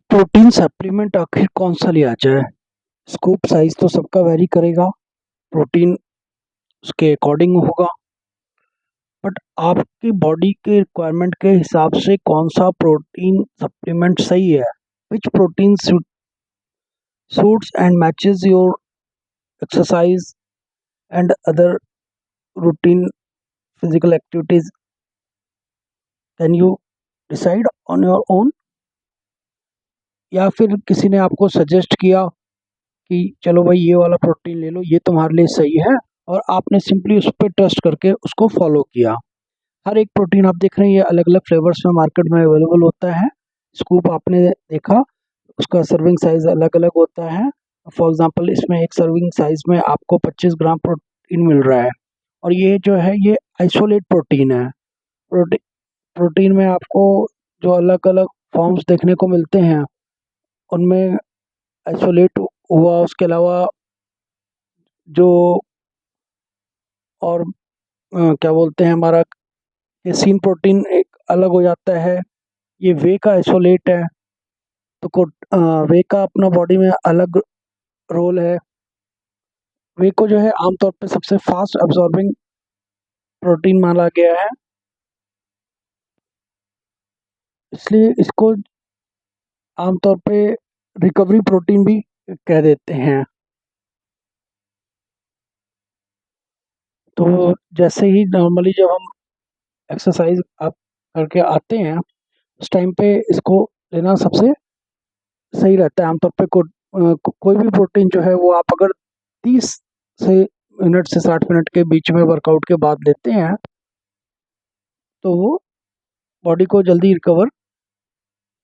Protein supplement आखिर कौन सा लिया जाए? स्कूप साइज तो सबका वैरी करेगा, प्रोटीन उसके अकॉर्डिंग होगा, बट आपकी बॉडी के रिक्वायरमेंट के हिसाब से कौन सा प्रोटीन सप्लीमेंट सही है? विच protein suits and matches your exercise and other routine physical activities? Can you decide on your own? या फिर किसी ने आपको सजेस्ट किया कि चलो भाई ये वाला प्रोटीन ले लो, ये तुम्हारे लिए सही है, और आपने सिंपली उस पर ट्रस्ट करके उसको फॉलो किया? हर एक प्रोटीन आप देख रहे हैं ये अलग अलग फ्लेवर्स में मार्केट में अवेलेबल होता है। स्कूप आपने देखा, उसका सर्विंग साइज अलग अलग होता है। फॉर एग्जांपल इसमें एक सर्विंग साइज में आपको 25 ग्राम प्रोटीन मिल रहा है, और ये जो है ये आइसोलेट प्रोटीन है। प्रोटीन में आपको जो अलग अलग फॉर्म्स देखने को मिलते हैं उनमें आइसोलेट हुआ, उसके अलावा जो और क्या बोलते हैं, हमारा केसीन प्रोटीन एक अलग हो जाता है, ये वे का आइसोलेट है। तो वे का अपना बॉडी में अलग रोल है। वे को जो है आमतौर पे सबसे फास्ट अब्जॉर्बिंग प्रोटीन माना गया है, इसलिए इसको आमतौर पे रिकवरी प्रोटीन भी कह देते हैं। तो जैसे ही नॉर्मली जब हम एक्सरसाइज आप करके आते हैं उस टाइम पे इसको लेना सबसे सही रहता है। आमतौर पे कोई भी प्रोटीन जो है वो आप अगर 30 से मिनट से 60 मिनट के बीच में वर्कआउट के बाद लेते हैं तो वो बॉडी को जल्दी रिकवर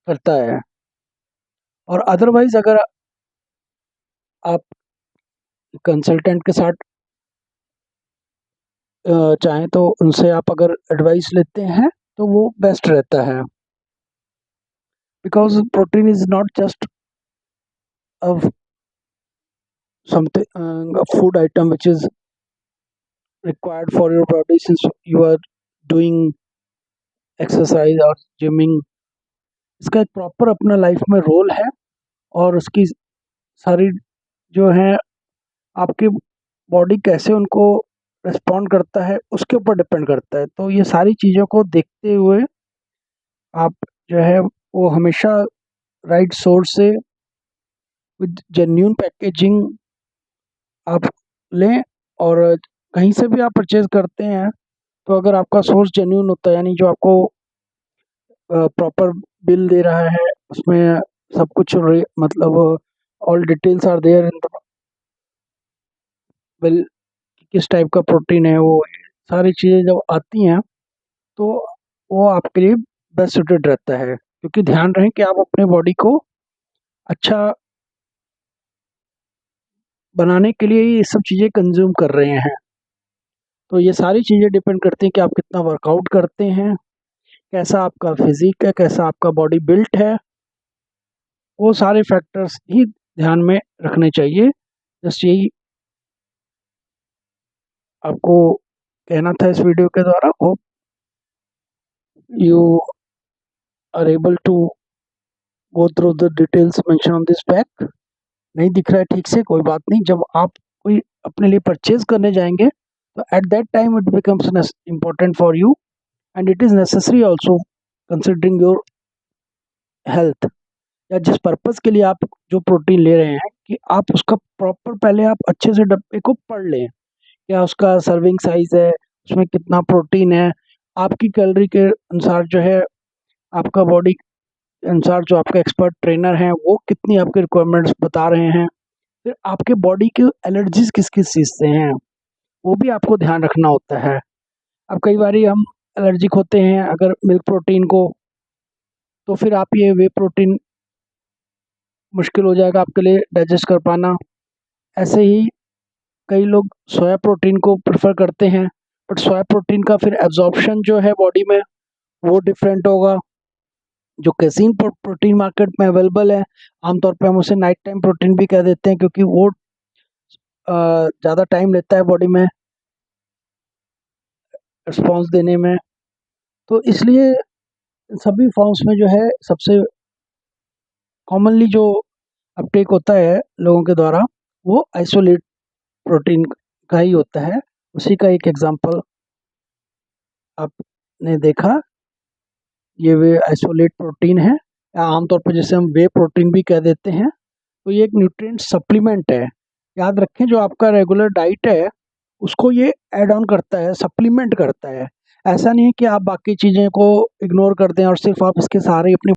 करता है। और अदरवाइज अगर आप कंसल्टेंट के साथ चाहें तो उनसे आप अगर एडवाइस लेते हैं तो वो बेस्ट रहता है, because protein is not just a something a food item which is required for your body since you are doing exercise और जिमिंग। इसका एक प्रॉपर अपना लाइफ में रोल है, और उसकी सारी जो है आपकी बॉडी कैसे उनको रिस्पॉन्ड करता है उसके ऊपर डिपेंड करता है। तो ये सारी चीज़ों को देखते हुए आप जो है वो हमेशा राइट सोर्स से विद जेन्यून पैकेजिंग आप लें। और कहीं से भी आप परचेज करते हैं तो अगर आपका सोर्स जेन्यून होता है, यानी जो आपको प्रॉपर बिल दे रहा है उसमें सब कुछ मतलब all details are there in the bill, किस टाइप का प्रोटीन है वो, सारी चीज़ें जब आती हैं तो वो आपके लिए बेस्ट सूटेड रहता है। क्योंकि ध्यान रहे कि आप अपने बॉडी को अच्छा बनाने के लिए ये सब चीज़ें कंज्यूम कर रहे हैं। तो ये सारी चीज़ें डिपेंड करती हैं कि आप कितना वर्कआउट करते हैं, कैसा आपका फिजिक है, कैसा आपका बॉडी बिल्ट है, वो सारे फैक्टर्स ही ध्यान में रखने चाहिए। जस्ट यही आपको कहना था इस वीडियो के द्वारा। Hope you are able to go through the details mention on this pack. नहीं दिख रहा है ठीक से, कोई बात नहीं। जब आप कोई अपने लिए परचेज करने जाएंगे तो at that time it becomes important for you, and it is necessary also considering your health, या जिस पर्पज़ के लिए आप जो प्रोटीन ले रहे हैं, कि आप उसका प्रॉपर पहले आप अच्छे से डब्बे को पढ़ लें। क्या उसका सर्विंग साइज़ है, उसमें कितना प्रोटीन है, आपकी कैलोरी के अनुसार जो है, आपका बॉडी के अनुसार जो आपका एक्सपर्ट ट्रेनर हैं वो कितनी आपकी रिक्वायरमेंट्स बता रहे हैं। फिर आपके बॉडी की एलर्जीज़ किस-किस चीज़ से हैं, वो भी आपको ध्यान रखना होता है। अब कई बारी हम एलर्जिक होते हैं अगर मिल्क प्रोटीन को, तो फिर आप ये वे प्रोटीन मुश्किल हो जाएगा आपके लिए डाइजेस्ट कर पाना। ऐसे ही कई लोग सोया प्रोटीन को प्रेफ़र करते हैं, बट सोया प्रोटीन का फिर एब्ज़ॉर्प्शन जो है बॉडी में वो डिफरेंट होगा। जो कैसीन प्रोटीन मार्केट में अवेलेबल है, आमतौर पे हम उसे नाइट टाइम प्रोटीन भी कह देते हैं, क्योंकि वो ज़्यादा टाइम लेता है बॉडी में रिस्पॉन्स देने में। तो इसलिए सभी फॉर्म्स में जो है सबसे कॉमनली जो अपटेक होता है लोगों के द्वारा वो आइसोलेट प्रोटीन का ही होता है। उसी का एक एग्जांपल आपने देखा, ये वे आइसोलेट प्रोटीन है, या आमतौर पर जैसे हम वे प्रोटीन भी कह देते हैं। तो ये एक न्यूट्रिएंट सप्लीमेंट है। याद रखें, जो आपका रेगुलर डाइट है उसको ये ऐड ऑन करता है, सप्लीमेंट करता है। ऐसा नहीं है कि आप बाकी चीज़ें को इग्नोर कर दें और सिर्फ आप इसके सहारे अपनी